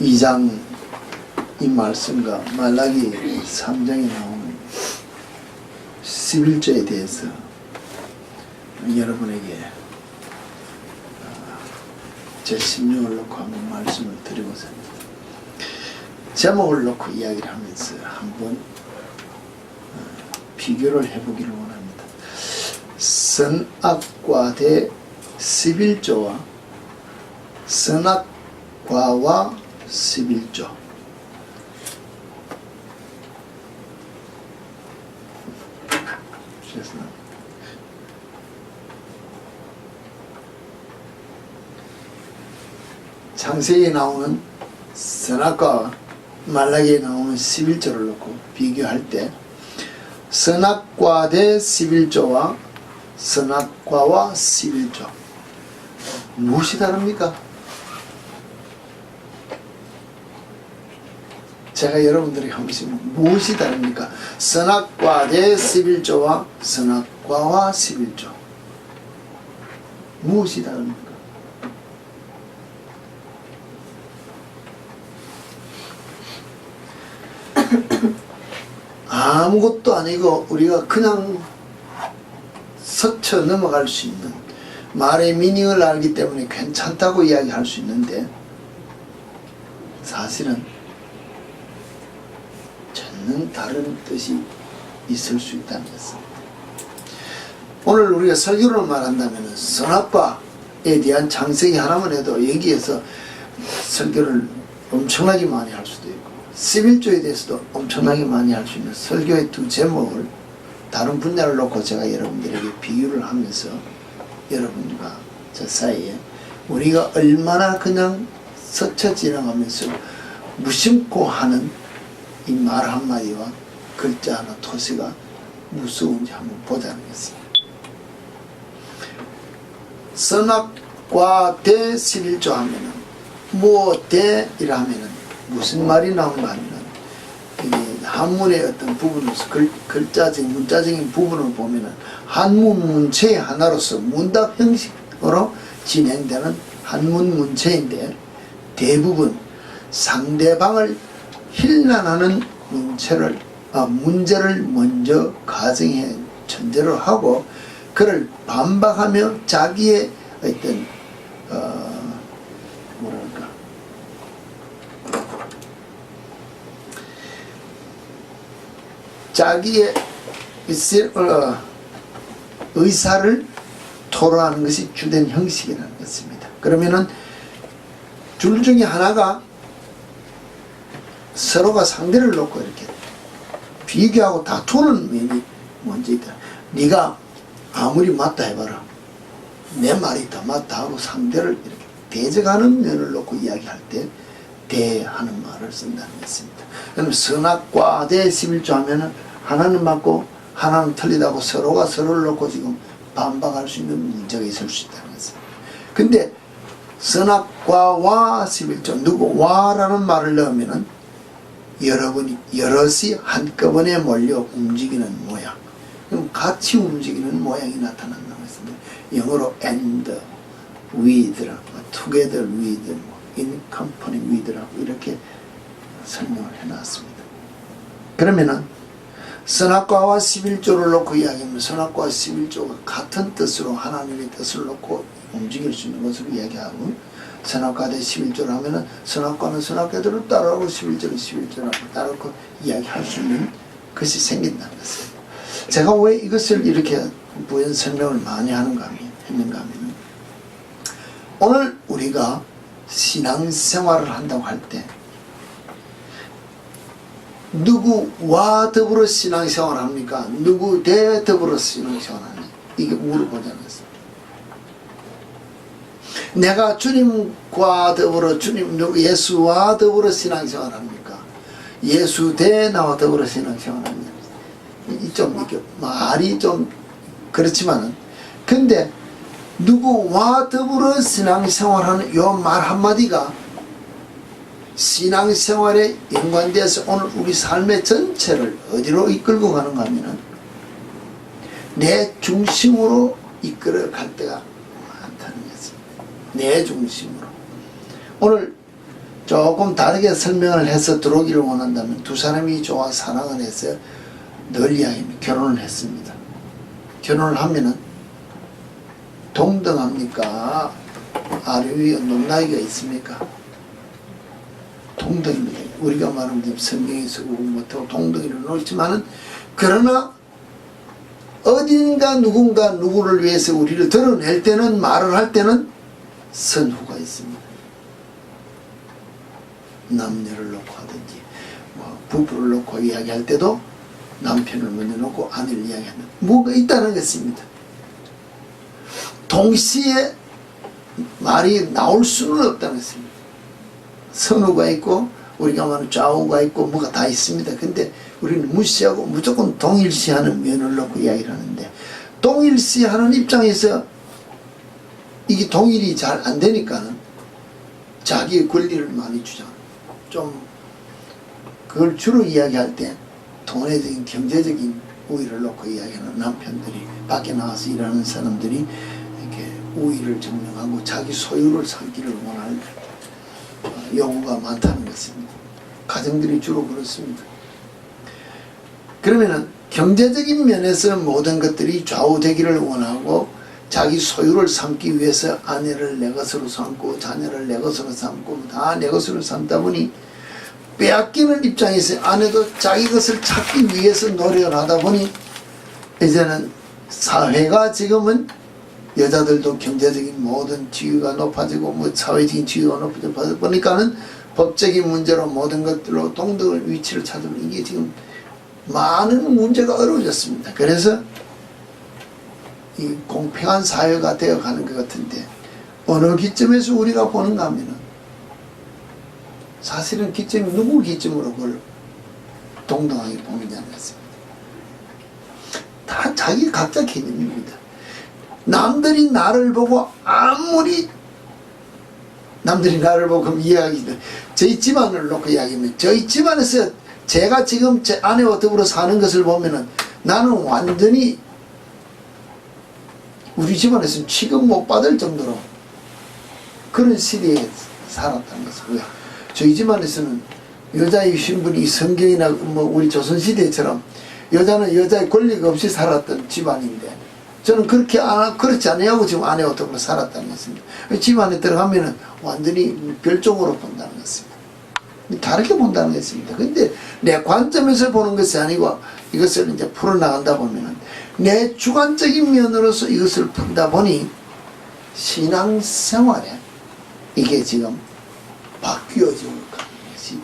2장 이 말씀과 말라기 3장에 나오는 11조에 대해서 여러분에게 제 심령을 놓고 한번 말씀을 드리고자 합니다. 제목을 놓고 이야기를 하면서 한번 비교를 해보기를 원합니다. 선악과 대 11조와 선악과와 11조. 창세기에 나오는 선악과 말라기에 나오는 11조를 놓고 비교할 때 선악과 대 11조와 선악과와 11조 무엇이 다릅니까? 제가 여러분들에게 한 번씩 무엇이 다릅니까? 선악과 대 11조와 선악과와 11조 무엇이 다릅니까? 아무것도 아니고 우리가 그냥 스쳐 넘어갈 수 있는 말의 미닝을 알기 때문에 괜찮다고 이야기할 수 있는데 사실은 전혀 다른 뜻이 있을 수 있다는 것입니다. 오늘 우리가 설교를 말한다면 선악과에 대한 창세기 하나만 해도 여기에서 설교를 엄청나게 많이 할 수도 있고 11조에 대해서도 엄청나게 많이 할 수 있는 설교의 두 제목을 다른 분야를 놓고 제가 여러분들에게 비유를 하면서 여러분과 저 사이에 우리가 얼마나 그냥 스쳐 지나가면서 무심코 하는 이 말 한마디와 글자 하나 토시가 무서운지 한번 보자는 것입니다. 선악과 대 11조 하면은 뭐 대이라 하면은 무슨 말이 나오는가 하면 한문의 어떤 부분에서 글자적인 문자적인 부분을 보면은 한문 문체의 하나로서 문답 형식으로 진행되는 한문 문체인데 대부분 상대방을 힐난하는 문제를 먼저 가정해 전제로 하고 그를 반박하며 자기의 어떤 자기의 의사를 토로하는 것이 주된 형식이라는 것입니다. 그러면은 둘 중에 하나가 서로가 상대를 놓고 이렇게 비교하고 다투는 면이 먼저 있다. 네가 아무리 맞다 해봐라. 내 말이 더 맞다 하고 상대를 이렇게 대적하는 면을 놓고 이야기할 때 대하는 말을 쓴다는 것입니다. 그럼 선악과 대 11조 하면은 하나는 맞고 하나는 틀리다고 서로가 서로를 놓고 지금 반박할 수 있는 문제가 있을 수 있다는 것입니다. 근데 선악과와 11조 누구 와라는 말을 넣으면은 여럿이 한꺼번에 몰려 움직이는 모양. 그럼 같이 움직이는 모양이 나타난다는 것입니다. 영어로 and with, together with, in company with라고 이렇게 설명을 해놨습니다. 그러면은 선악과와 11조를 놓고 이야기하면 선악과와 11조가 같은 뜻으로 하나님의 뜻을 놓고 움직일 수 있는 것으로 이야기하고 선악과 대 11조를 하면은 선악과는 선악과대로 따라오고 11조는 11조라고 따라오고 이야기할 수 있는 것이 생긴다는 것입니다. 제가 왜 이것을 이렇게 부연 설명을 많이 했는가 하면 오늘 우리가 신앙생활을 한다고 할 때 누구와 더불어 신앙생활을 합니까? 누구 대 더불어 신앙생활을 하냐? 이게 물어보자는 것입니다. 내가 주님과 더불어 예수와 더불어 신앙생활을 합니까? 예수 대 나와 더불어 신앙생활을 하냐? 좀 이렇게 말이 좀 그렇지만은 근데 누구와 더불어 신앙생활하는 요 말 한마디가 신앙생활에 연관돼서 오늘 우리 삶의 전체를 어디로 이끌고 가는가 하면은 내 중심으로 이끌어 갈 때가 많다는 것입니다. 내 중심으로. 오늘 조금 다르게 설명을 해서 들어오기를 원한다면 두 사람이 좋아 사랑을 해서 늘 이야기합니다. 결혼을 했습니다. 결혼을 하면은 동등합니까? 아래 위에 높낮이가 있습니까? 동등입니다. 우리가 말하면 성경에서 못하고 동등이를 놓지만은 그러나 어딘가 누군가 누구를 위해서 우리를 드러낼 때는 말을 할 때는 선후가 있습니다. 남녀를 놓고 하든지 뭐 부부를 놓고 이야기할 때도 남편을 먼저 놓고 아내를 이야기하는 뭐가 있다는 것입니다. 동시에 말이 나올 수는 없다는 것입니다. 선후가 있고 우리가 말하는 좌우가 있고 뭐가 다 있습니다. 근데 우리는 무시하고 무조건 동일시하는 면을 놓고 이야기를 하는데, 동일시하는 입장에서 이게 동일이 잘 안 되니까는 자기의 권리를 많이 주장합니다. 좀 그걸 주로 이야기할 때 돈에적인 경제적인 우위를 놓고 이야기하는 남편들이, 밖에 나가서 일하는 사람들이 이렇게 우위를 증명하고 자기 소유를 삼기를 원할 요구가 많다는 것입니다. 가정들이 주로 그렇습니다. 그러면은 경제적인 면에서 모든 것들이 좌우되기를 원하고 자기 소유를 삼기 위해서 아내를 내 것으로 삼고 자녀를 내 것으로 삼고 다 내 것으로 삼다 보니 빼앗기는 입장에서 아내도 자기 것을 찾기 위해서 노력을 하다 보니 이제는 사회가 지금은 여자들도 경제적인 모든 지위가 높아지고 뭐 사회적인 지위가 높아지다 보니까는 법적인 문제로 모든 것들로 동등의 위치를 찾으면 이게 지금 많은 문제가 어려워졌습니다. 그래서 이 공평한 사회가 되어가는 것 같은데 어느 기점에서 우리가 보는가 하면은 사실은 기점이 누구 기점으로 그걸 동등하게 보느냐는 것입니다. 다 자기 각자 개념입니다. 남들이 나를 보고 아무리 남들이 나를 보고 이야기들 저희 집안을 놓고 이야기하면 저희 집안에서 제가 지금 제 아내와 더불어 사는 것을 보면은 나는 완전히 우리 집안에서는 취급 못 받을 정도로 그런 시대에 살았다는 것이고요. 저희 집안에서는 여자의 신분이 성경이나 뭐 우리 조선시대처럼 여자는 여자의 권리가 없이 살았던 집안인데 저는 그렇지 않냐고 지금 아내와 더불어 살았다는 것입니다. 집안에 들어가면은 완전히 별종으로 본다는 것입니다. 다르게 본다는 것입니다. 근데 내 관점에서 보는 것이 아니고 이것을 이제 풀어나간다 보면은 내 주관적인 면으로서 이것을 푼다 보니 신앙생활에 이게 지금 바뀌어지고 가는 것이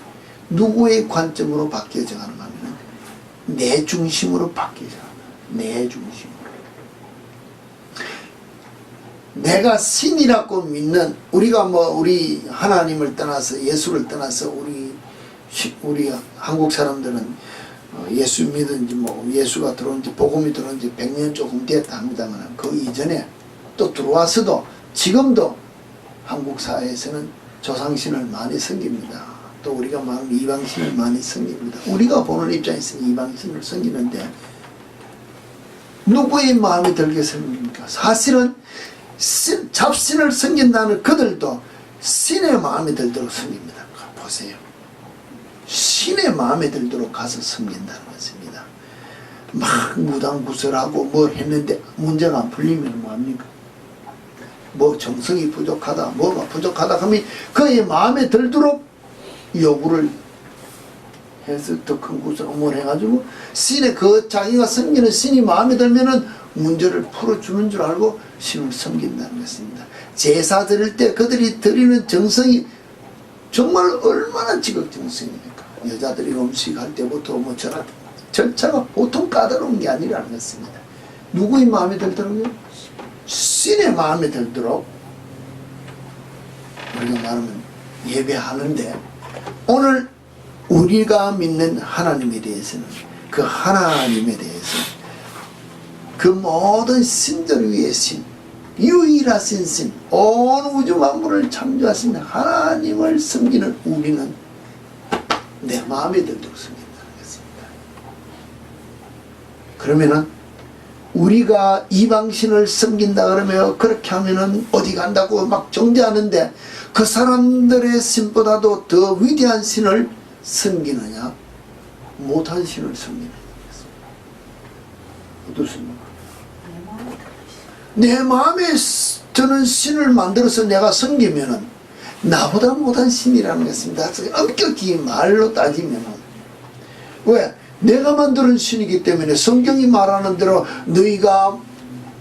누구의 관점으로 바뀌어져 가는가 하면은 내 중심으로 바뀌어져 가는 거예요. 내 중심으로. 내가 신이라고 믿는 우리가 뭐 우리 하나님을 떠나서 예수를 떠나서 우리 한국 사람들은 예수 믿은지 뭐 예수가 들어온지 복음이 들어온지 100년 조금 됐다 합니다만 그 이전에 또 들어와서도 지금도 한국 사회에서는 조상신을 많이 섬깁니다. 또 우리가 말하는 이방신을 많이 섬깁니다. 우리가 보는 입장에서는 이방신을 섬기는데 누구의 마음에 들게 섬깁니까? 사실은 잡신을 섬긴다는 그들도 신의 마음에 들도록 섬깁니다. 보세요. 신의 마음에 들도록 가서 섬긴다는 것입니다. 막 무당구설하고 뭘 했는데 문제가 안 풀리면 뭐합니까? 뭐 정성이 부족하다 뭐가 부족하다 하면 그의 마음에 들도록 요구를 해서 더 큰 구설을 뭘 해가지고 신의 그 자기가 섬기는 신이 마음에 들면은 문제를 풀어주는 줄 알고 신을 섬긴다는 것입니다. 제사 드릴 때 그들이 드리는 정성이 정말 얼마나 지극정성입니까? 여자들이 음식할 때부터 뭐 절차가 보통 까다로운 게 아니라는 것입니다. 누구의 마음에 들도록요? 신의 마음에 들도록 우리가 말하면 예배하는데 오늘 우리가 믿는 하나님에 대해서는 그 하나님에 대해서 그 모든 신들 위의 신, 유일하신 신, 온 우주 만물을 창조하신 하나님을 섬기는 우리는 내 마음에 들도록 섬긴다는 것입니다. 그러면은 우리가 이방신을 섬긴다 그러면 그렇게 하면은 어디 간다고 막 정죄하는데 그 사람들의 신보다도 더 위대한 신을 섬기느냐 못한 신을 섬기느냐 어떻습니까? 내 마음에 저는 신을 만들어서 내가 섬기면은 나보다 못한 신이라는 것입니다. 엄격히 말로 따지면은 왜? 내가 만드는 신이기 때문에 성경이 말하는 대로 너희가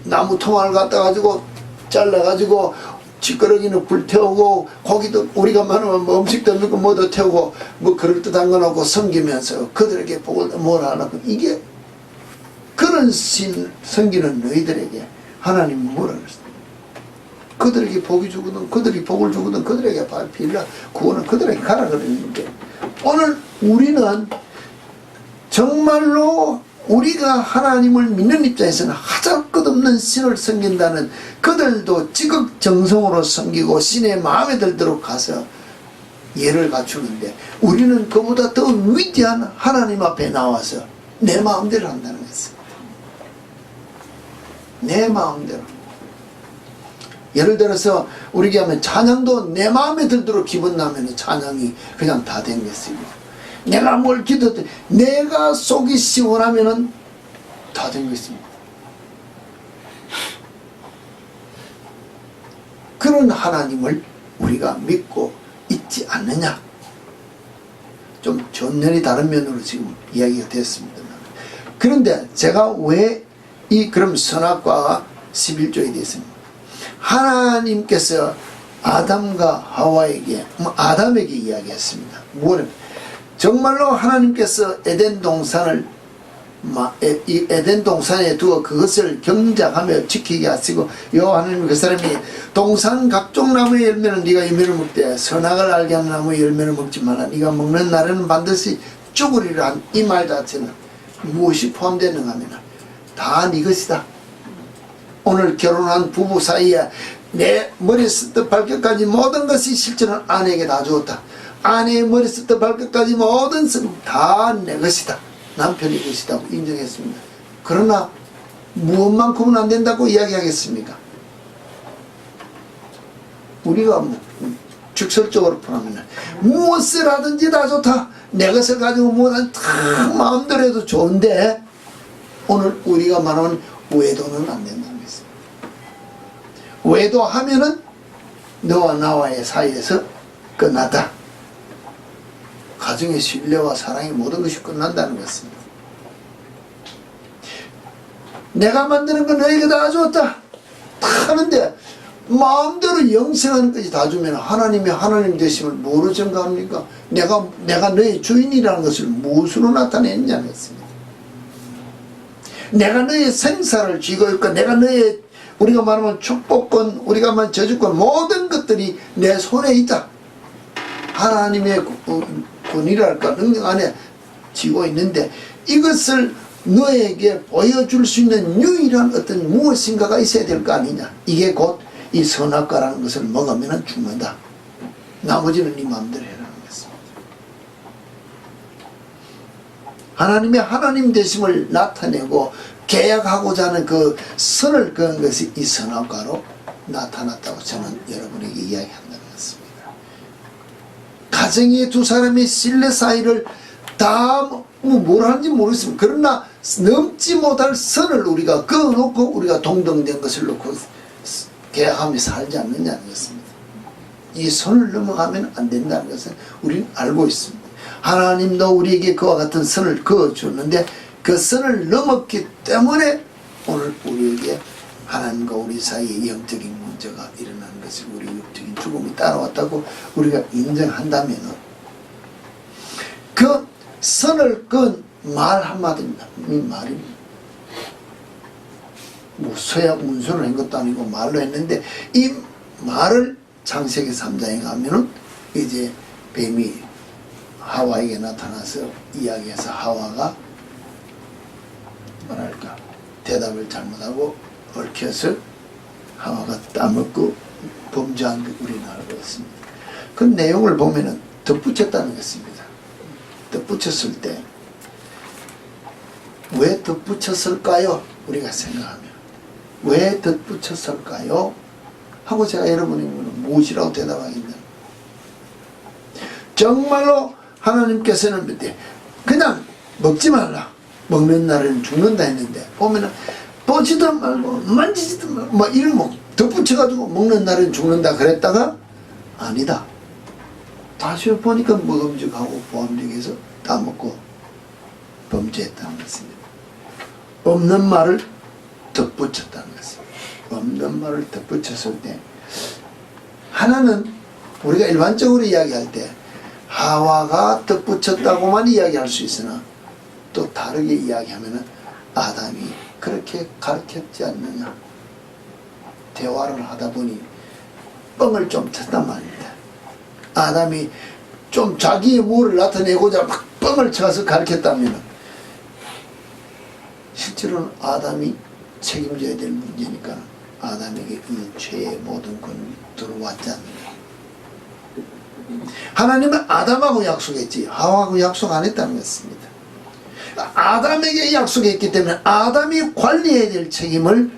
나무 통을 갖다 가지고 잘라 가지고 찌끄러기는 불 태우고 고기도 우리가 많으면 뭐 음식도 넣고 뭐도 태우고 뭐 그럴듯한 거 놓고 섬기면서 그들에게 복을 뭐라 하라고 이게 그런 신 섬기는 너희들에게 하나님은 뭐라 그랬어요? 그들에게 복이 주거든 그들이 복을 주거든 그들에게 빌라 구원은 그들에게 가라 그랬는데 오늘 우리는 정말로 우리가 하나님을 믿는 입장에서는 하잘것없는 신을 섬긴다는 그들도 지극정성으로 섬기고 신의 마음에 들도록 가서 예를 갖추는데 우리는 그보다 더 위대한 하나님 앞에 나와서 내 마음대로 한다는 것입니다. 내 마음대로. 예를 들어서 우리가 하면 찬양도 내 마음에 들도록 기분 나면 찬양이 그냥 다 된 것이고 내가 뭘 기도했더니 내가 속이 시원하면은 다 된 것입니다. 그런 하나님을 우리가 믿고 있지 않느냐? 좀 전면이 다른 면으로 지금 이야기가 됐습니다. 그런데 제가 왜 이 그럼 선악과가 11조에 대해서입니다. 하나님께서 아담과 하와에게 아담에게 이야기했습니다. 뭐냐면 정말로 하나님께서 에덴 동산을 이 에덴 동산에 두어 그것을 경작하며 지키게 하시고 여호와 하나님 그 사람이 동산 각종 나무의 열매는 네가 열매를 먹되 선악을 알게 하는 나무의 열매를 먹지 마라 네가 먹는 날에는 반드시 죽으리라 한 이 말 자체는 무엇이 포함되는가 하면 다 네 것이다. 오늘 결혼한 부부 사이에 내 머리부터 발끝까지 모든 것이 실제는 아내에게 다 주었다. 아내의 머리부터 발끝까지 모든 것은 다 내 것이다. 남편의 것이라고 인정했습니다. 그러나 무엇만큼은 안 된다고 이야기하겠습니까? 우리가 직설적으로 표현하면 무엇을 하든지 다 좋다. 내 것을 가지고 무엇을 다 마음대로 해도 좋은데 오늘 우리가 말하는 외도는 안 된다는 것입니다. 외도하면은 너와 나와의 사이에서 끝났다. 가정의 신뢰와 사랑의 모든 것이 끝난다는 것입니다. 내가 만드는 건 너에게 다 줬다. 다 하는데 마음대로 영생하는 것이 다 주면 하나님이 하나님 되심을 뭐로 증거합니까? 내가 너의 주인이라는 것을 무엇으로 나타냈냐는 것입니다. 내가 너의 생사를 쥐고 있고 내가 너의 우리가 말하면 축복권 우리가 말하면 저주권 모든 것들이 내 손에 있다. 하나님의 권위랄까 능력 안에 쥐고 있는데 이것을 너에게 보여줄 수 있는 유일한 어떤 무엇인가가 있어야 될 거 아니냐. 이게 곧 이 선악과라는 것을 먹으면 죽는다. 나머지는 네 마음대로 해라는 것입니다. 하나님의 하나님 되심을 나타내고 계약하고자 하는 그 선을 그은 것이 이 선악과로 나타났다고 저는 여러분에게 이야기한다는 것입니다. 가정의 두 사람의 신뢰 사이를 다 뭘 하는지 모르겠습니다. 그러나 넘지 못할 선을 우리가 그어놓고 우리가 동등된 것을 놓고 계약하며 살지 않느냐는 것입니다. 이 선을 넘어가면 안 된다는 것은 우리는 알고 있습니다. 하나님도 우리에게 그와 같은 선을 그어주는데 그 선을 넘었기 때문에 오늘 우리에게 하나님과 우리 사이에 영적인 문제가 일어나는 것이 우리 육적인 죽음이 따라왔다고 우리가 인정한다면 그 선을 그은 말 한마디입니다. 이 말입니다. 뭐 서약 문서로 한 것도 아니고 말로 했는데 이 말을 창세기 3장에 가면은 이제 뱀이 하와에게 나타나서 이야기해서 하와가 뭐랄까 대답을 잘못하고 얽혀서 하와가 따먹고 범죄한 게 우리는 알고 있습니다. 그 내용을 보면은 덧붙였다는 것입니다. 덧붙였을 때 왜 덧붙였을까요? 우리가 생각하면 왜 덧붙였을까요? 하고 제가 여러분에게 무엇이라고 대답하겠냐? 정말로 하나님께서는 그냥 먹지 말라, 먹는 날은 죽는다 했는데 보면은 보지도 말고 만지지도 말고 뭐 이런 뭐 덧붙여가지고 먹는 날은 죽는다 그랬다가 아니다. 다시 보니까 먹음직하고 보암직해서 다 먹고 범죄했다는 것입니다. 없는 말을 덧붙였다는 것입니다. 없는 말을 덧붙였을 때 하나는 우리가 일반적으로 이야기할 때 하와가 덧붙였다고만 이야기할 수 있으나 또 다르게 이야기하면은 아담이 그렇게 가르쳤지 않느냐. 대화를 하다 보니 뻥을 좀 쳤단 말입니다. 아담이 좀 자기의 무를 나타내고자 막 뻥을 쳐서 가르쳤다면 실제로는 아담이 책임져야 될 문제니까 아담에게 이 죄의 모든 건 들어왔지 않느냐. 하나님은 아담하고 약속했지 하와하고 약속 안 했다는 것입니다. 아담에게 약속했기 때문에 아담이 관리해야 될 책임을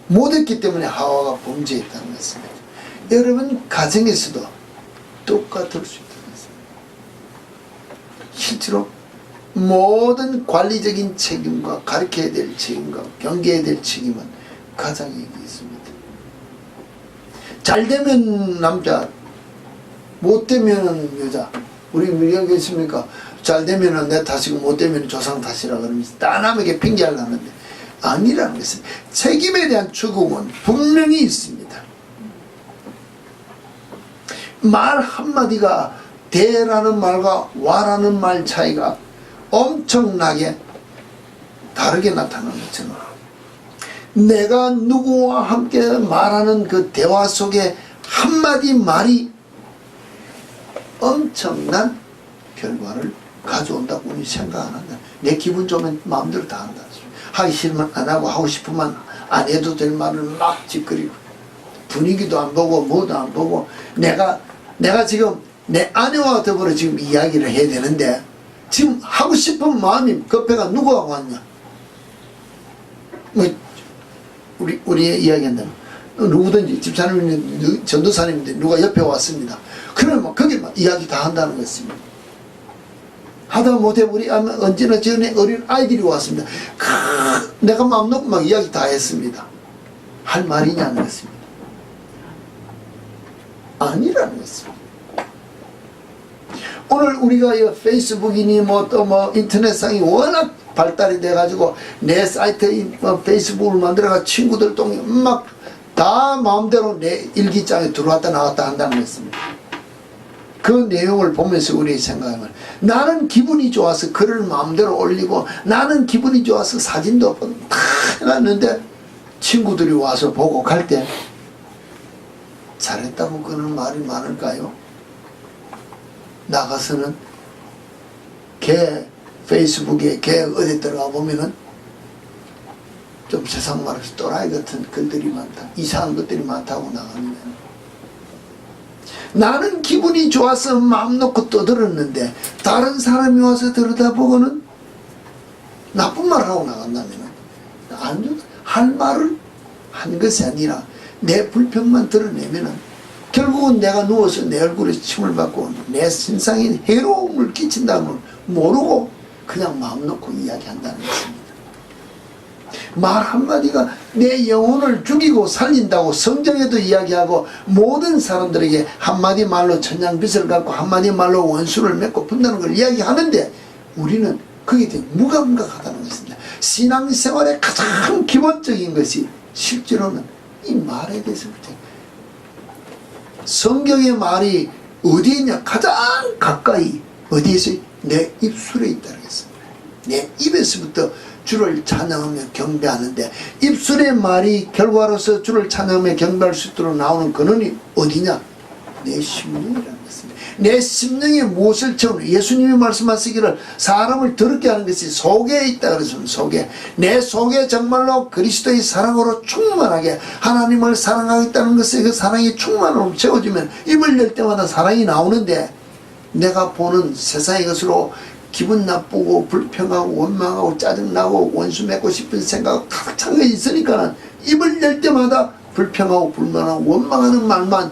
못했기 때문에 하와가 범죄했다는 것입니다. 여러분 가정에서도 똑같을 수 있다는 것입니다. 실제로 모든 관리적인 책임과 가르쳐야 될 책임과 경계해야 될 책임은 가장에게 있습니다. 잘 되면 남자, 못 되면 여자. 우리 미국에 있습니까? 잘 되면 내 탓이고 못 되면 조상 탓이라 그러면서 남에게 핑계하려고 하는데 아니라는 것은 책임에 대한 추궁은 분명히 있습니다. 말 한마디가 대라는 말과 와라는 말 차이가 엄청나게 다르게 나타나는 것처럼 내가 누구와 함께 말하는 그 대화 속에 한마디 말이 엄청난 결과를 가져온다고 우리 생각 안 한다. 내 기분 좋으면 마음대로 다 한다. 하기 싫으면 안 하고 하고 싶으면 안 해도 될 말을 막 짓거리고 분위기도 안 보고 뭐도 안 보고 내가 지금 내 아내와 더불어 지금 이야기를 해야 되는데 지금 하고 싶은 마음이 급해가 누구하고 왔냐? 뭐 우리 이야기한다면 누구든지 집사님인데 전도사님인데 누가 옆에 왔습니다. 그러면 막 거기 막 이야기 다 한다는 것입니다. 하다 못해 우리 언제나 전에 어린 아이들이 왔습니다. 내가 마음 놓고 막 이야기 다 했습니다. 할 말이냐는 것입니다. 아니라는 것입니다. 오늘 우리가 이 페이스북이니 뭐 또 뭐 인터넷상이 워낙 발달이 돼가지고 내 사이트 페이스북을 만들어가 친구들 막 다 마음대로 내 일기장에 들어왔다 나왔다 한다는 것입니다. 그 내용을 보면서 우리 생각하면 나는 기분이 좋아서 글을 마음대로 올리고 나는 기분이 좋아서 사진도 다 해놨는데 친구들이 와서 보고 갈 때 잘했다고 그런 말이 많을까요? 나가서는 걔 페이스북에 걔 어디 들어가 보면은 좀 세상 말해서 또라이 같은 글들이 많다. 이상한 것들이 많다고 나갑니다. 나는 기분이 좋아서 마음 놓고 떠들었는데 다른 사람이 와서 들여다보고는 나쁜 말을 하고 나간다면 할 말을 한 것이 아니라 내 불평만 드러내면은 결국은 내가 누워서 내 얼굴에 침을 받고 내 신상에 해로움을 끼친다는 걸 모르고 그냥 마음 놓고 이야기한다는 것입니다. 말 한마디가 내 영혼을 죽이고 살린다고 성경에도 이야기하고 모든 사람들에게 한마디 말로 천냥빚을 갚고 한마디 말로 원수를 맺고 분다는 걸 이야기하는데 우리는 거기에 대해 무감각하다는 것입니다. 신앙생활의 가장 기본적인 것이 실제로는 이 말에 대해서 성경의 말이 어디에 있냐? 가장 가까이 어디에서? 내 입술에 있다는 것입니다. 내 입에서부터 주를 찬양하며 경배하는데 입술의 말이 결과로서 주를 찬양하며 경배할 수 있도록 나오는 근원이 어디냐? 내 심령이라는 것입니다. 내 심령에 무엇을 채우는 예수님이 말씀하시기를 사람을 더럽게 하는 것이 속에 있다 그랬습니다. 속에 내 속에 정말로 그리스도의 사랑으로 충만하게 하나님을 사랑하겠다는 것에 그 사랑이 충만으로 채워지면 입을 열 때마다 사랑이 나오는데 내가 보는 세상의 것으로 기분 나쁘고 불평하고 원망하고 짜증나고 원수 맺고 싶은 생각 가득 찬 게 있으니까 입을 열 때마다 불평하고 불만하고 원망하는 말만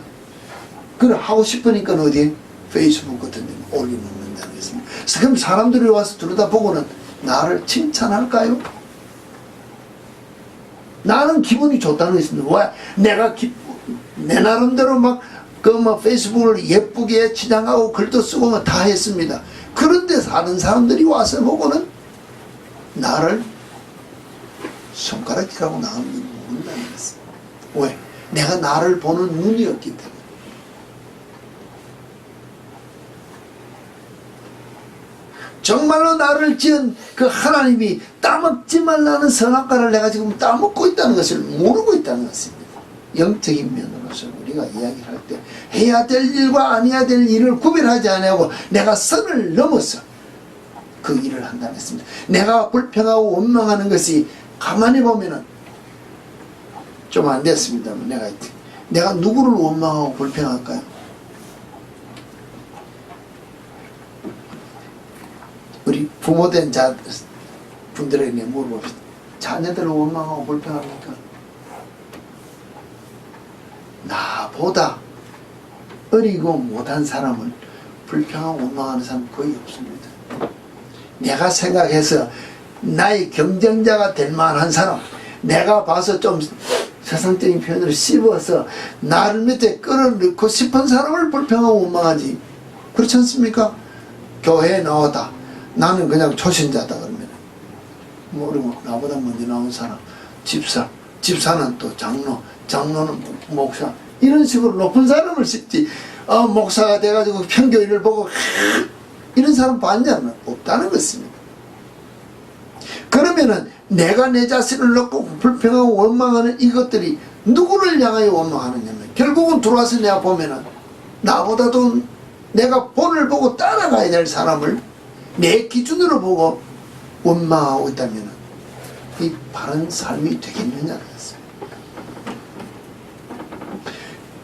하고 싶으니까 어디 페이스북 같은 데 올려놓는다는 것입니다. 그럼 사람들이 와서 들여다보고는 나를 칭찬할까요? 나는 기분이 좋다는 것입니다. 왜? 내가 내 나름대로 막 페이스북을 예쁘게 치장하고 글도 쓰고 다 했습니다. 그런데 사는 사람들이 와서 보고는 나를 손가락질하고 나오는 게 모른다는 것입니다. 왜? 내가 나를 보는 눈이었기 때문에. 정말로 나를 지은 그 하나님이 따먹지 말라는 선악과를 내가 지금 따먹고 있다는 것을 모르고 있다는 것입니다. 영적인 면으로서 우리가 이야기를 할 때 해야 될 일과 안 해야 될 일을 구별하지 않고 내가 선을 넘어서 그 일을 한다는 것입니다. 내가 불평하고 원망하는 것이 가만히 보면은 좀 안 됐습니다만 내가 누구를 원망하고 불평할까요? 우리 부모된 분들에게 물어봅시다. 자녀들을 원망하고 불평합니까? 나보다 어리고 못한 사람을 불평하고 원망하는 사람은 거의 없습니다. 내가 생각해서 나의 경쟁자가 될 만한 사람, 내가 봐서 좀 세상적인 표현으로 씹어서 나를 밑에 끌어넣고 싶은 사람을 불평하고 원망하지. 그렇지 않습니까? 교회에 나오다. 나는 그냥 초신자다 그러면 모르고 나보다 먼저 나온 사람, 집사는 또 장로는 목사, 이런 식으로 높은 사람을 씹지. 목사가 돼가지고 편교일을 보고 이런 사람 봤냐면 없다는 것입니다. 그러면은 내가 내 자신을 놓고 불평하고 원망하는 이것들이 누구를 향하여 원망하느냐면 결국은 들어와서 내가 보면은 나보다도 내가 본을 보고 따라가야 될 사람을 내 기준으로 보고 원망하고 있다면 이 바른 삶이 되겠느냐는 것입니다.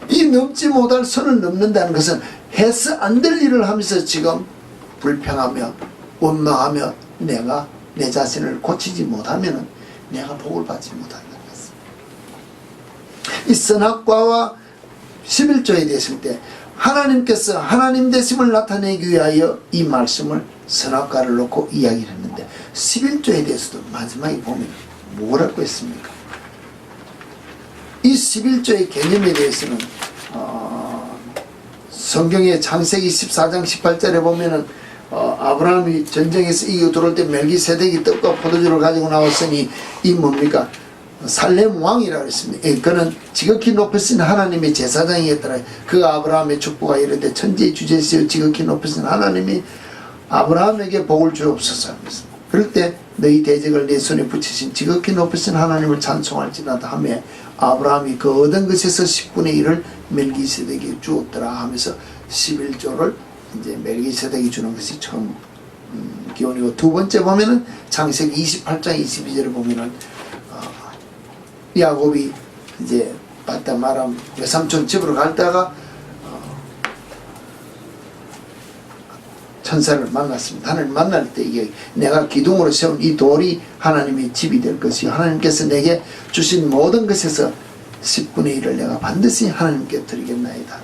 이 넘지 못할 선을 넘는다는 것은 해서 안 될 일을 하면서 지금 불평하며 원망하며 내가 내 자신을 고치지 못하면 내가 복을 받지 못한다는 것입니다. 이 선악과와 11조에 됐을 때 하나님께서 하나님 되심을 나타내기 위하여 이 말씀을 선악과를 놓고 이야기를 했는데 11조에 대해서도 마지막에 보면 뭐라고 했습니까? 이 11조의 개념에 대해서는 성경의 창세기 14장 18절에 보면은 아브라함이 전쟁에서 이겨 들어올 때 멜기세덱이 떡과 포도주를 가지고 나왔으니 이 뭡니까? 살렘 왕이라고 그랬습니다. 그는 지극히 높으신 하나님의 제사장이었더라. 그 아브라함의 축복과 이르되 천지의 주제시여 지극히 높으신 하나님이 아브라함에게 복을 주옵소서 하면서 그럴 때 너희 대적을 내 손에 붙이신 지극히 높으신 하나님을 찬송할지라도 하며 아브라함이 그 얻은 것에서 10분의 1을 멜기세덱에게 주었더라 하면서 11조를 이제 멜기세덱이 주는 것이 처음 기원이고, 두 번째 보면은 창세기 28장 22절을 보면은 야곱이 이제 바담 아람 외삼촌 집으로 갔다가 천사를 만났습니다. 하나님 만날 때 이게 내가 기둥으로 세운 이 돌이 하나님의 집이 될 것이요 하나님께서 내게 주신 모든 것에서 10분의 1을 내가 반드시 하나님께 드리겠나이다.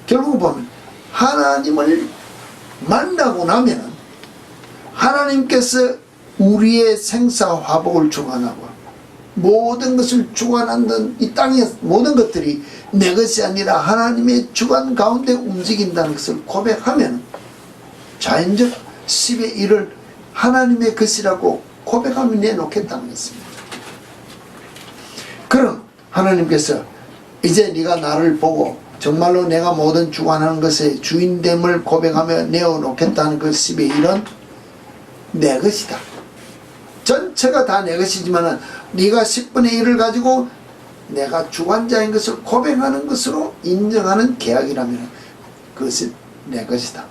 결국 보면 하나님을 만나고 나면은 하나님께서 우리의 생사 화복을 주관하고 모든 것을 주관하는 이 땅의 모든 것들이 내 것이 아니라 하나님의 주관 가운데 움직인다는 것을 고백하면 자연적 10의 1을 하나님의 것이라고 고백하며 내놓겠다는 것입니다. 그럼 하나님께서 이제 네가 나를 보고 정말로 내가 모든 주관하는 것의 주인됨을 고백하며 내어놓겠다는 그 10의 1은 내 것이다. 전체가 다 내 것이지만 네가 10분의 1을 가지고 내가 주관자인 것을 고백하는 것으로 인정하는 계약이라면 그것이 내 것이다.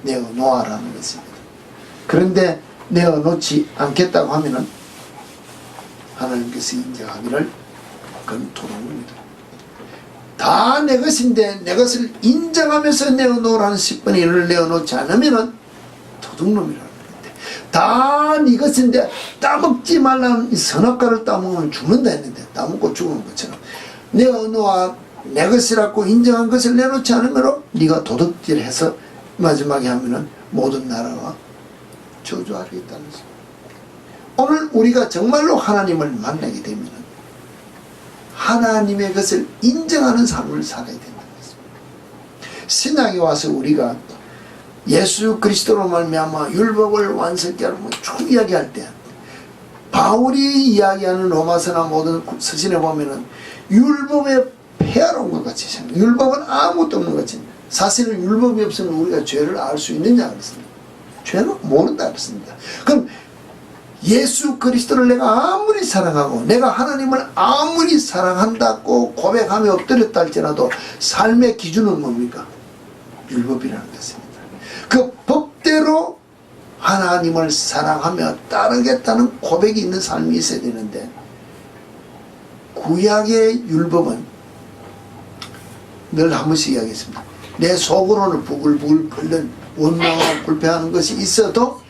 내어놓아라는 것입니다. 그런데 내어놓지 않겠다고 하면은 하나님께서 인정하기를 그건 도둑놈이다. 다 내 것인데 내 것을 인정하면서 내어놓으라는 10분의 1을 내어놓지 않으면은 도둑놈이라는 다 네 것인데 따먹지 말라는 이 선악과를 따먹으면 죽는다 했는데 따먹고 죽는 것처럼 내 언어와 내 것이라고 인정한 것을 내놓지 않으므로 네가 도둑질해서 마지막에 하면은 모든 나라가 저주하겠다는 것입니다. 오늘 우리가 정말로 하나님을 만나게 되면은 하나님의 것을 인정하는 삶을 살아야 된다는 것입니다. 신약에 와서 우리가 예수 그리스도로 말미암아 율법을 완성케 하는 쭉 이야기할 때 바울이 이야기하는 로마서나 모든 서신에 보면은 율법의 폐하로운 것 같이 생각해요. 율법은 아무것도 없는 것 같이. 사실은 율법이 없으면 우리가 죄를 알 수 있느냐 그랬습니다. 죄는 모른다 그랬습니다. 그럼 예수 그리스도를 내가 아무리 사랑하고 내가 하나님을 아무리 사랑한다고 고백하며 엎드렸다 할지라도 삶의 기준은 뭡니까? 율법이라는 것입니다. 그 법대로 하나님을 사랑하며 따르겠다는 고백이 있는 삶이 있어야 되는데 구약의 율법은 늘 한 번씩 이야기했습니다. 내 속으로는 부글부글 끓는 원망하고 불평하는 것이 있어도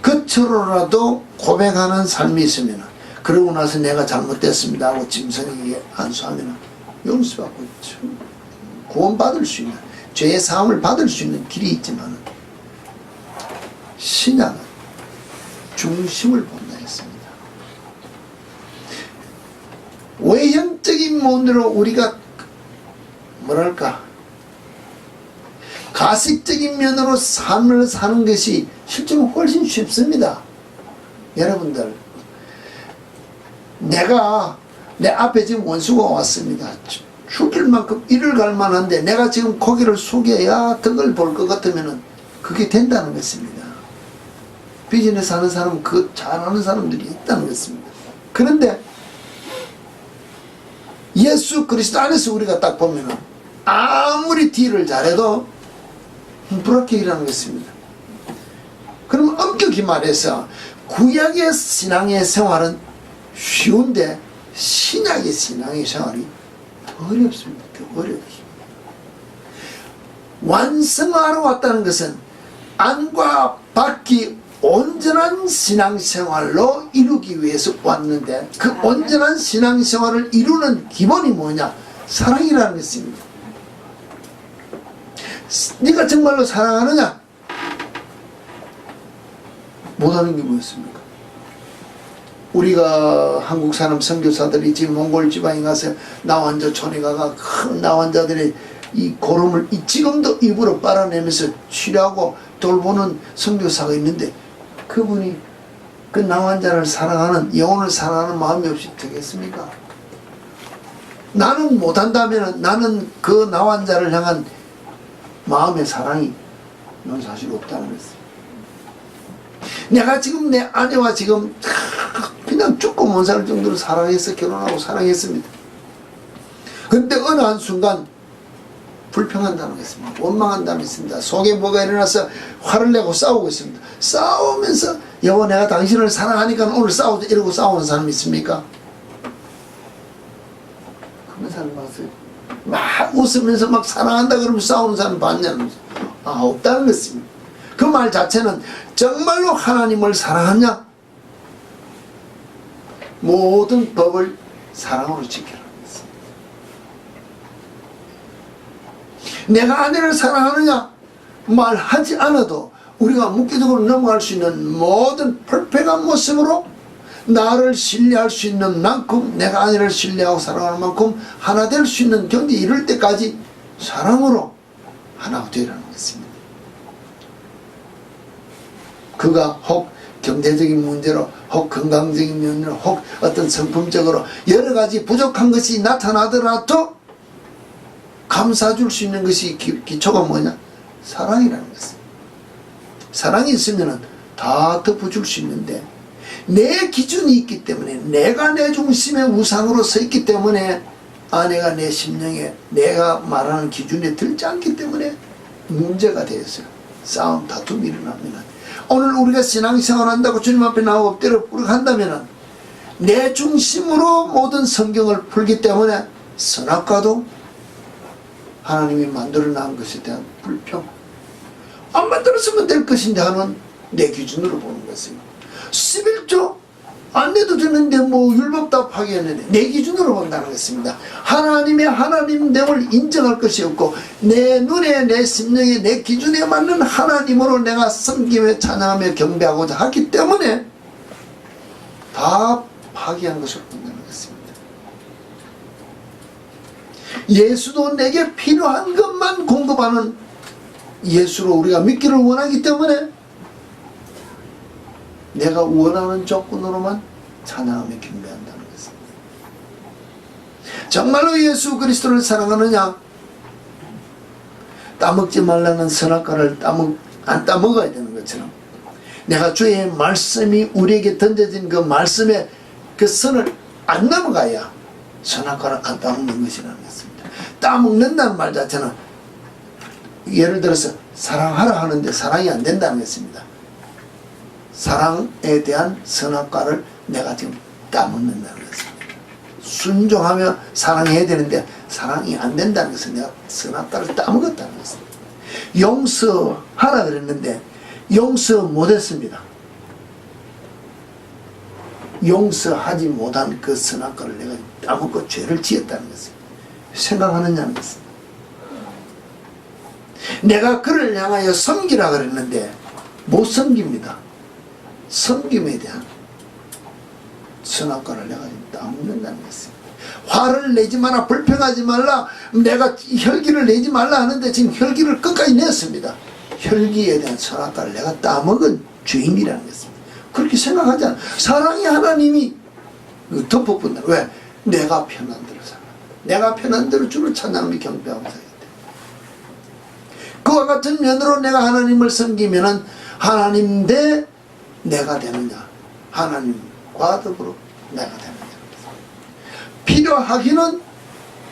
겉으로라도 고백하는 삶이 있으면 그러고 나서 내가 잘못됐습니다 하고 짐승에게 안수하면 용서받고 구원받을 수 있는 죄의 사함을 받을 수 있는 길이 있지만 신앙은 중심을 본다 했습니다. 외형적인 면으로 우리가 뭐랄까 가식적인 면으로 삶을 사는 것이 실제로 훨씬 쉽습니다. 여러분들 내가 내 앞에 지금 원수가 왔습니다. 죽일 만큼 이를 갈 만한데 내가 지금 고개를 숙여야 덕을 볼 것 같으면 그게 된다는 것입니다. 비즈니스 하는 사람은 그 잘하는 사람들이 있다는 것입니다. 그런데 예수 그리스도 안에서 우리가 딱 보면은 아무리 딜을 잘해도 불합격이라는 것입니다. 그럼 엄격히 말해서 구약의 신앙의 생활은 쉬운데 신약의 신앙의 생활이 더 어렵습니다. 더 어렵습니다. 완성하러 왔다는 것은 안과 밖이 온전한 신앙생활로 이루기 위해서 왔는데 그 온전한 신앙생활을 이루는 기본이 뭐냐? 사랑이라는 것입니다. 네가 정말로 사랑하느냐? 못하는 게 뭐였습니까? 우리가 한국 사람 선교사들이 지금 몽골 지방에 가서 나환자촌에 가가 큰 나환자들의 이 고름을 지금도 입으로 빨아내면서 치료하고 돌보는 선교사가 있는데 그분이 그 나환자를 사랑하는 영혼을 사랑하는 마음이 없이 되겠습니까? 나는 못한다면 나는 그 나환자를 향한 마음의 사랑이 넌 사실 없다는 것이지. 내가 지금 내 아내와 지금 그냥 죽고 못 살 정도로 사랑해서 결혼하고 사랑했습니다. 근데 어느 한순간 불평한다는 것입니다. 원망한다는 것입니다. 속에 뭐가 일어나서 화를 내고 싸우고 있습니다. 싸우면서 여보 내가 당신을 사랑하니까 오늘 싸우자 이러고 싸우는 사람이 있습니까? 그런 사람 봤어요. 막 웃으면서 막 사랑한다 그러면 싸우는 사람 봤냐는 없다는 것입니다. 그 말 자체는 정말로 하나님을 사랑하냐? 모든 법을 사랑으로 지키라는 것입니다. 내가 아내를 사랑하느냐? 말하지 않아도 우리가 묵기적으로 넘어갈 수 있는 모든 퍼펙트한 모습으로 나를 신뢰할 수 있는 만큼 내가 아내를 신뢰하고 사랑하는 만큼 하나 될 수 있는 경지에 이를 때까지 사랑으로 하나가 되라는 것입니다. 그가 혹 경제적인 문제로 혹 건강적인 면으로 혹 어떤 성품적으로 여러 가지 부족한 것이 나타나더라도 감싸줄 수 있는 것이 기초가 뭐냐? 사랑이라는 것입니다. 사랑이 있으면 다 덮어줄 수 있는데 내 기준이 있기 때문에 내가 내 중심의 우상으로 서 있기 때문에 아내가 내 심령에 내가 말하는 기준에 들지 않기 때문에 문제가 되었어요. 싸움 다툼이 일어납니다. 오늘 우리가 신앙생활 한다고 주님 앞에 나와 엎드려 한다면 내 중심으로 모든 성경을 풀기 때문에 선악과도 하나님이 만들어 놓은 것에 대한 불평 안 만들었으면 될 것인데 하는 내 기준으로 보는 것입니다. 11조 안 내도 되는데 뭐 율법다 파기했는데 내 기준으로 본다는 것입니다. 하나님의 하나님됨을 인정할 것이 없고 내 눈에 내 심령에 내 기준에 맞는 하나님으로 내가 섬기며 찬양하며 경배하고자 하기 때문에 다 파기한 것으로 본다는 것입니다. 예수도 내게 필요한 것만 공급하는 예수로 우리가 믿기를 원하기 때문에 내가 원하는 조건으로만 찬양하며 경배한다는 것입니다. 정말로 예수 그리스도를 사랑하느냐? 따먹지 말라는 선악과를 안 따먹어야 되는 것처럼 내가 주의 말씀이 우리에게 던져진 그 말씀의 그 선을 안 넘어가야 선악과를 안 따먹는 것이라는 것입니다. 따먹는다는 말 자체는 예를 들어서 사랑하라 하는데 사랑이 안 된다는 것입니다. 사랑에 대한 선악과를 내가 지금 따먹는다는 것입니다. 순종하며 사랑해야 되는데 사랑이 안 된다는 것은 내가 선악과를 따먹었다는 것입니다. 용서하라 그랬는데 용서 못했습니다. 용서하지 못한 그 선악과를 내가 따먹고 죄를 지었다는 것입니다. 생각하느냐는 것입니다. 내가 그를 향하여 섬기라 그랬는데 못 섬깁니다. 섬김에 대한 선악과를 내가 따먹는다는 것입니다. 화를 내지 마라, 불평하지 말라, 내가 혈기를 내지 말라 하는데 지금 혈기를 끝까지 냈습니다. 혈기에 대한 선악과를 내가 따먹은 죄인이라는 것입니다. 그렇게 생각하지 않아. 사랑이 하나님이 덮어본다. 왜? 내가 편한 대로 살아. 내가 편한 대로 주를 찬양하며 경배하고 살기 때문에. 그와 같은 면으로 내가 하나님을 섬기면은 하나님 대 내가 되느냐, 하나님과 더불어 내가 되느냐. 필요하기는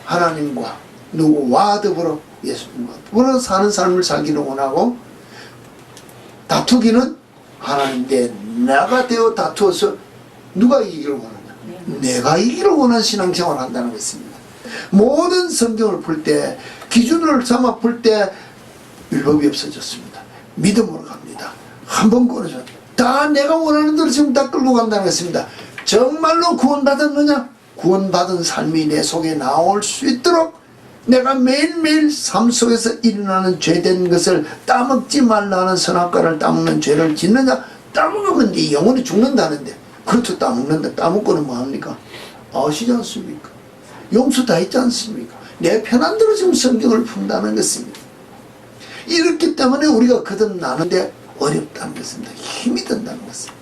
하나님과 누구와 더불어 예수님과 더불어 사는 삶을 살기를 원하고, 다투기는 하나님 대 내가 되어 다투어서 누가 이기기를 원하냐, 내가 이기기를 원하는 신앙생활을 한다는 것입니다. 모든 성경을 풀 때, 기준을 삼아 풀 때 율법이 없어졌습니다. 믿음으로 갑니다. 한번 끊어져 다 내가 원하는 대로 지금 다 끌고 간다는 것입니다. 정말로 구원받았느냐? 구원받은 삶이 내 속에 나올 수 있도록 내가 매일매일 삶 속에서 일어나는 죄된 것을 따먹지 말라는 선악과를 따먹는 죄를 짓느냐? 따먹으면 네 영혼이 죽는다는데, 그렇죠, 따먹는다. 따먹고는 뭐합니까? 아시지 않습니까? 용서 다 했지 않습니까? 내 편한 대로 지금 성경을 푼다는 것입니다. 이렇기 때문에 우리가 거듭나는데 어렵다는 것입니다. 힘이 든다는 것입니다.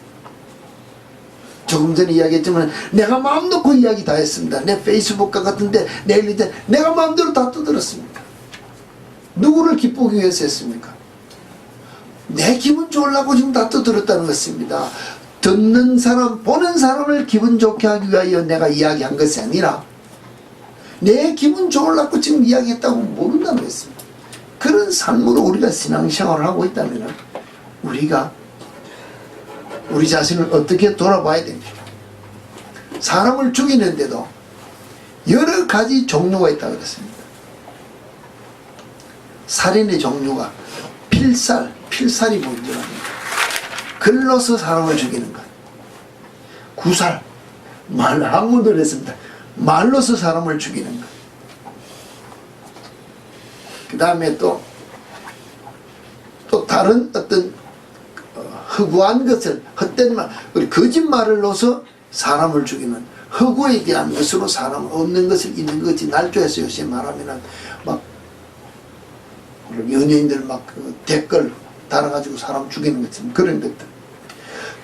조금 전에 이야기했지만 내가 마음 놓고 이야기 다 했습니다. 내 페이스북과 같은데 내일 이제 내가 마음대로 다 떠들었습니다. 누구를 기쁘기 위해서 했습니까? 내 기분 좋으려고 지금 다 떠들었다는 것입니다. 듣는 사람, 보는 사람을 기분 좋게 하기 위하여 내가 이야기한 것이 아니라 내 기분 좋으려고 지금 이야기했다고 모른다는 것입니다. 그런 삶으로 우리가 신앙생활을 하고 있다면 우리가 우리 자신을 어떻게 돌아봐야 됩니까? 사람을 죽이는데도 여러 가지 종류가 있다고 그랬습니다. 살인의 종류가 필살이 뭔지 압니까? 글로서 사람을 죽이는 것. 구살, 한문도 했습니다. 말로서 사람을 죽이는 것. 그 다음에 또 다른 어떤 허구한 것을, 헛된 말, 거짓말을로서 사람을 죽이는, 허구에 대한 것으로 사람을 없는 것을 있는 것이 날조해서 요새 말하면은 막 연예인들 막 그 댓글 달아가지고 사람 죽이는 것처럼 그런 것들.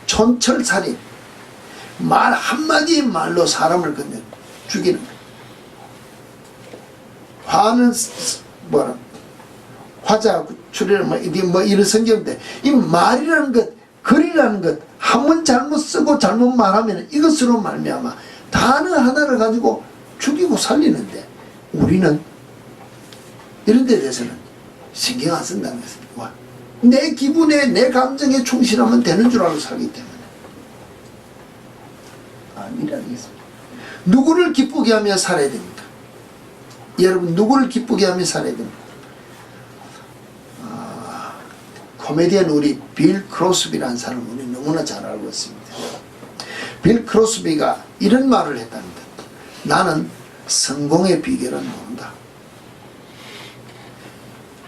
촌철살인, 말 한마디 말로 사람을 그냥 죽이는 것. 화는 화자 출이라는 뭐 이런 성경인데, 이 말이라는 것, 글이라는 것, 한번 잘못 쓰고 잘못 말하면 이것으로 말미암아 단어 하나를 가지고 죽이고 살리는데, 우리는 이런 데 대해서는 신경 안 쓴다는 것입니다. 내 기분에 내 감정에 충실하면 되는 줄 알고 살기 때문에 아니라는 것입니다. 누구를 기쁘게 하며 살아야 됩니까? 여러분, 누구를 기쁘게 하며 살아야 됩니까? 코미디언 우리 빌 크로스비라는 사람을 우리 너무나 잘 알고 있습니다. 빌 크로스비가 이런 말을 했답니다. 나는 성공의 비결은 모른다.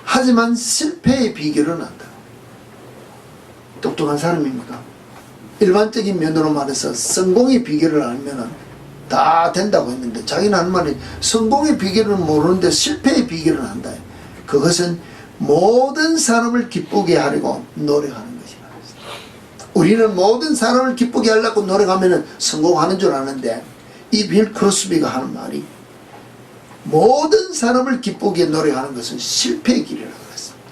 하지만 실패의 비결은 안다. 똑똑한 사람입니까? 일반적인 면으로 말해서 성공의 비결을 알면은 다 된다고 했는데 자기는 한 말이 성공의 비결은 모르는데 실패의 비결은 안다. 그것은 모든 사람을 기쁘게 하려고 노력하는 것이다. 우리는 모든 사람을 기쁘게 하려고 노력하면 성공하는 줄 아는데 이 빌 크로스비가 하는 말이 모든 사람을 기쁘게 노력하는 것은 실패의 길이라고 했습니다.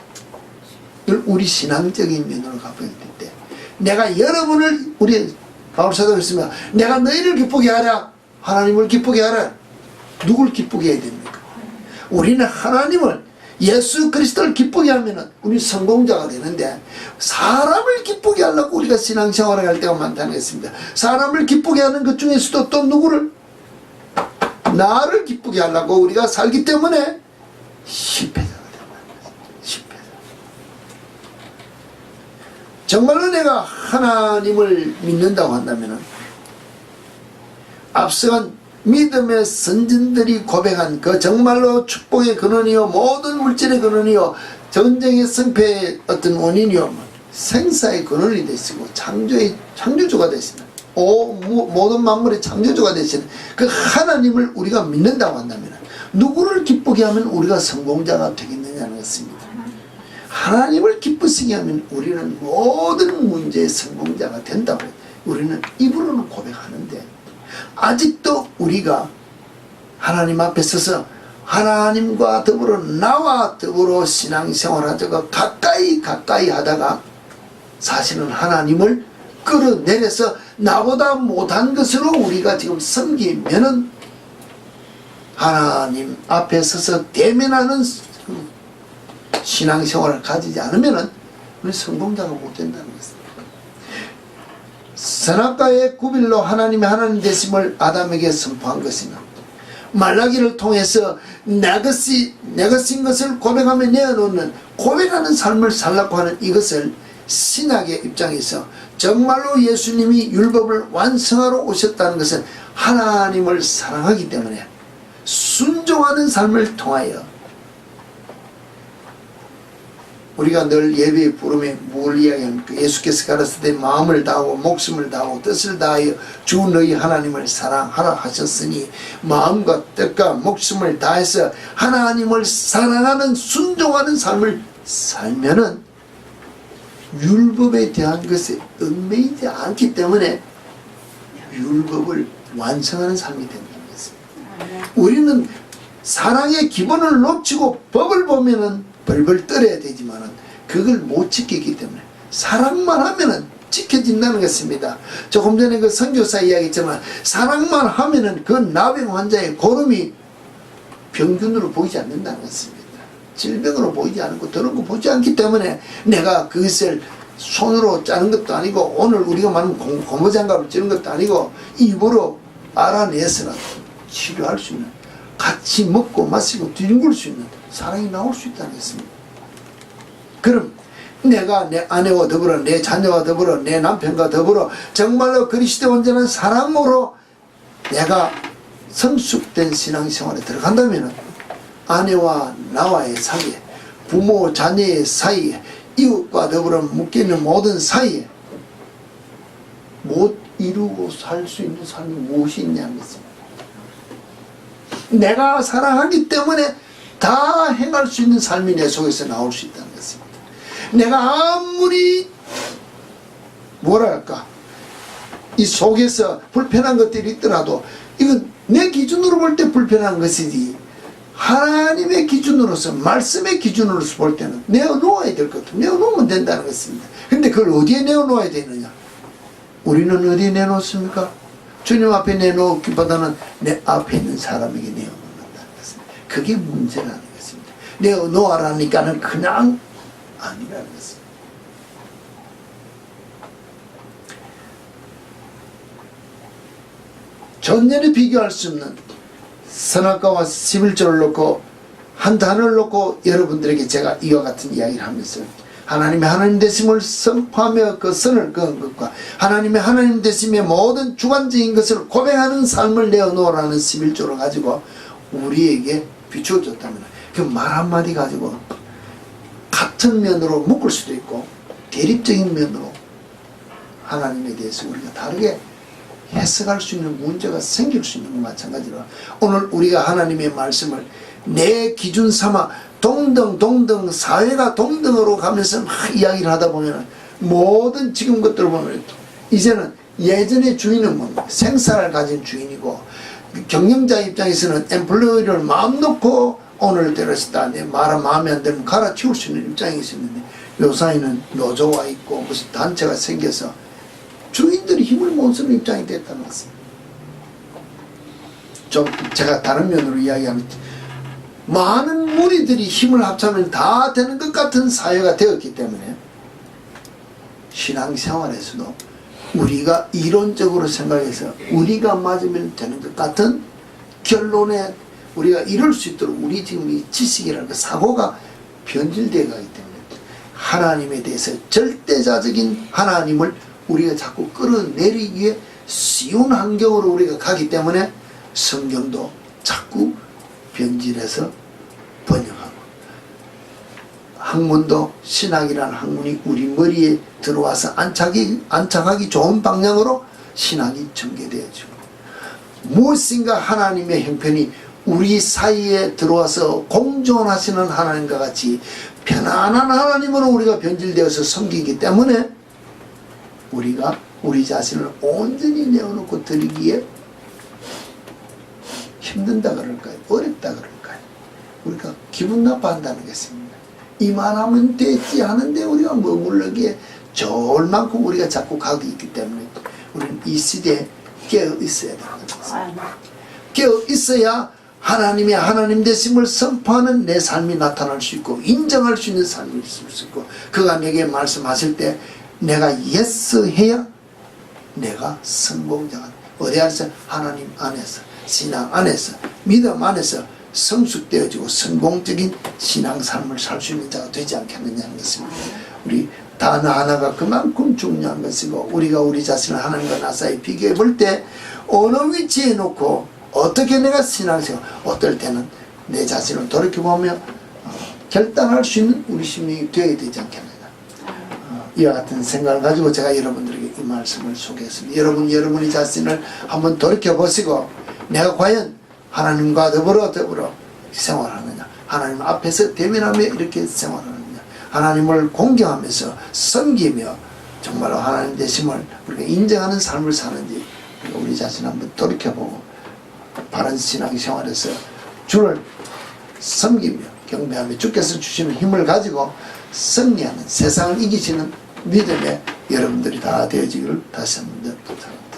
이걸 우리 신앙적인 면으로 가볼 때 내가 여러분을 우리 바울사도가 했으면 내가 너희를 기쁘게 하라. 하나님을 기쁘게 하라. 누굴 기쁘게 해야 됩니까? 우리는 하나님을 예수 그리스도를 기쁘게 하면 우리 성공자가 되는데 사람을 기쁘게 하려고 우리가 신앙생활을 할 때가 많다는 것입니다. 사람을 기쁘게 하는 것 중에서도 또 누구를? 나를 기쁘게 하려고 우리가 살기 때문에 실패자가 된다. 실패자. 정말로 내가 하나님을 믿는다고 한다면 앞서간 믿음의 선진들이 고백한 그 정말로 축복의 근원이요 모든 물질의 근원이요 전쟁의 승패의 어떤 원인이요 생사의 근원이 되시고 창조주가 되시는 모든 만물의 창조주가 되시는 그 하나님을 우리가 믿는다고 한다면 누구를 기쁘게 하면 우리가 성공자가 되겠느냐는 것입니다. 하나님을 기쁘시게 하면 우리는 모든 문제의 성공자가 된다고 우리는 입으로는 고백하는데 아직도 우리가 하나님 앞에 서서 하나님과 더불어 나와 더불어 신앙생활하다가 가까이 하다가 사실은 하나님을 끌어내려서 나보다 못한 것으로 우리가 지금 섬기면은 하나님 앞에 서서 대면하는 신앙생활을 가지지 않으면은 우리 성공자가 못 된다는 것입니다. 선악과의 구별로 하나님의 하나님 되심을 아담에게 선포한 것이나 말라기를 통해서 내 것인 것을 고백하며 내어놓는 고백하는 삶을 살라고 하는 이것을 신약의 입장에서 정말로 예수님이 율법을 완성하러 오셨다는 것은 하나님을 사랑하기 때문에 순종하는 삶을 통하여 우리가 늘 예배의 부름에 뭘 이야기합니까? 예수께서 가르칠 때 마음을 다하고 목숨을 다하고 뜻을 다하여 주 너희 하나님을 사랑하라 하셨으니 마음과 뜻과 목숨을 다해서 하나님을 사랑하는 순종하는 삶을 살면은 율법에 대한 것에 얽매이지 않기 때문에 율법을 완성하는 삶이 된다는 것입니다. 우리는 사랑의 기본을 놓치고 법을 보면은 벌벌 떨어야 되지만은 그걸 못 지키기 때문에 사랑만 하면은 지켜진다는 것입니다. 조금 전에 그 선교사 이야기했지만 사랑만 하면은 그 나병 환자의 고름이 병균으로 보이지 않는다는 것입니다. 질병으로 보이지 않고 더러운 거 보지 않기 때문에 내가 그것을 손으로 짜는 것도 아니고 오늘 우리가 말하는 고무장갑을 찌는 것도 아니고 입으로 알아내서는 치료할 수 있는 같이 먹고 마시고 뒤집을 수 있는 사랑이 나올 수 있다는 것입니다. 그럼 내가 내 아내와 더불어 내 자녀와 더불어 내 남편과 더불어 정말로 그리스도의 온전한 사랑으로 내가 성숙된 신앙생활에 들어간다면 아내와 나와의 사이에 부모 자녀의 사이에 이웃과 더불어 묶여있는 모든 사이에 못 이루고 살 수 있는 삶이 무엇이 있냐는 것입니다. 내가 사랑하기 때문에 다 행할 수 있는 삶이 내 속에서 나올 수 있다는 것입니다. 내가 아무리 뭐랄까 이 속에서 불편한 것들이 있더라도 이건 내 기준으로 볼 때 불편한 것이지 하나님의 기준으로서 말씀의 기준으로서 볼 때는 내어놓아야 될 것 같아요. 내어놓으면 된다는 것입니다. 근데 그걸 어디에 내어놓아야 되느냐? 우리는 어디에 내놓습니까? 주님 앞에 내놓기보다는 내 앞에 있는 사람에게 내어놓는다는 것입니다. 그게 문제라는 것입니다. 내어놓으라니까는 그냥 아니라는 것입니다. 전년에 비교할 수 없는 선악과와 11조를 놓고 한 단어를 놓고 여러분들에게 제가 이와 같은 이야기를 하면서 하나님의 하나님 되심을 선포하며 그 선을 그은 것과 하나님의 하나님 되심의 모든 주관적인 것을 고백하는 삶을 내어놓으라는 11조를 가지고 우리에게 비추어줬다면 그 말 한마디 가지고 같은 면으로 묶을 수도 있고 대립적인 면으로 하나님에 대해서 우리가 다르게 해석할 수 있는 문제가 생길 수 있는 것 마찬가지로 오늘 우리가 하나님의 말씀을 내 기준 삼아 동등 사회가 동등으로 가면서 막 이야기를 하다 보면 모든 지금 것들을 보면 이제는 예전의 주인은 뭡니까? 생사를 가진 주인이고 경영자 입장에서는 엠플로이를 마음 놓고 오늘 때렸다 내 말은 마음에 안 들면 갈아치울 수 있는 입장이 있었는데 요사이는 노조가 있고 무슨 단체가 생겨서 주인들이 힘을 못 쓰는 입장이 됐다는 것입니다. 좀 제가 다른 면으로 이야기하면 많은 무리들이 힘을 합치면 다 되는 것 같은 사회가 되었기 때문에 신앙생활에서도 우리가 이론적으로 생각해서 우리가 맞으면 되는 것 같은 결론에 우리가 이룰 수 있도록 우리 지금 이 지식이라는 그 사고가 변질되어 가기 때문에 하나님에 대해서 절대자적인 하나님을 우리가 자꾸 끌어내리기 위해 쉬운 환경으로 우리가 가기 때문에 성경도 자꾸 변질해서 번역하고 학문도 신학이라는 학문이 우리 머리에 들어와서 안착하기 좋은 방향으로 신학이 전개되어지고 무엇인가 하나님의 형편이 우리 사이에 들어와서 공존하시는 하나님과 같이 편안한 하나님으로 우리가 변질되어서 섬기기 때문에 우리가 우리 자신을 온전히 내어놓고 드리기에 힘든다 그럴까요? 어렵다 그럴까요? 우리가 기분 나빠한다는 것입니다. 이만하면 되지 하는데 우리가 머물러기에 좋을 만큼 우리가 자꾸 가고 있기 때문에 우리는 이 시대에 깨어 있어야 되는 것입니다. 깨어 있어야 하나님의 하나님 되심을 선포하는 내 삶이 나타날 수 있고 인정할 수 있는 삶이 있을 수 있고 그가 내게 말씀하실 때 내가 예스 해야 내가 성공자가 어디 안에서 하나님 안에서 신앙 안에서 믿음 안에서 성숙되어지고 성공적인 신앙 삶을 살 수 있는 자가 되지 않겠느냐는 것입니다. 우리 단어 하나가 그만큼 중요한 것이고 우리가 우리 자신을 하나님과 나 사이 비교해 볼 때 어느 위치에 놓고 어떻게 내가 신앙생활 어떨 때는 내 자신을 돌이켜보며 결단할 수 있는 우리 심령이 되어야 되지 않겠느냐. 이와 같은 생각을 가지고 제가 여러분들에게 이 말씀을 소개했습니다. 여러분이 자신을 한번 돌이켜보시고 내가 과연 하나님과 더불어 생활하느냐, 하나님 앞에서 대면하며 이렇게 생활하느냐, 하나님을 공경하면서 섬기며 정말로 하나님 되심을 우리가 인정하는 삶을 사는지 우리 자신 한번 돌이켜보고 바른 신앙 생활에서 주를 섬기며 경배하며 주께서 주시는 힘을 가지고 승리하는 세상을 이기시는 믿음의 여러분들이 다 되어지기를 다시 한번 부탁합니다.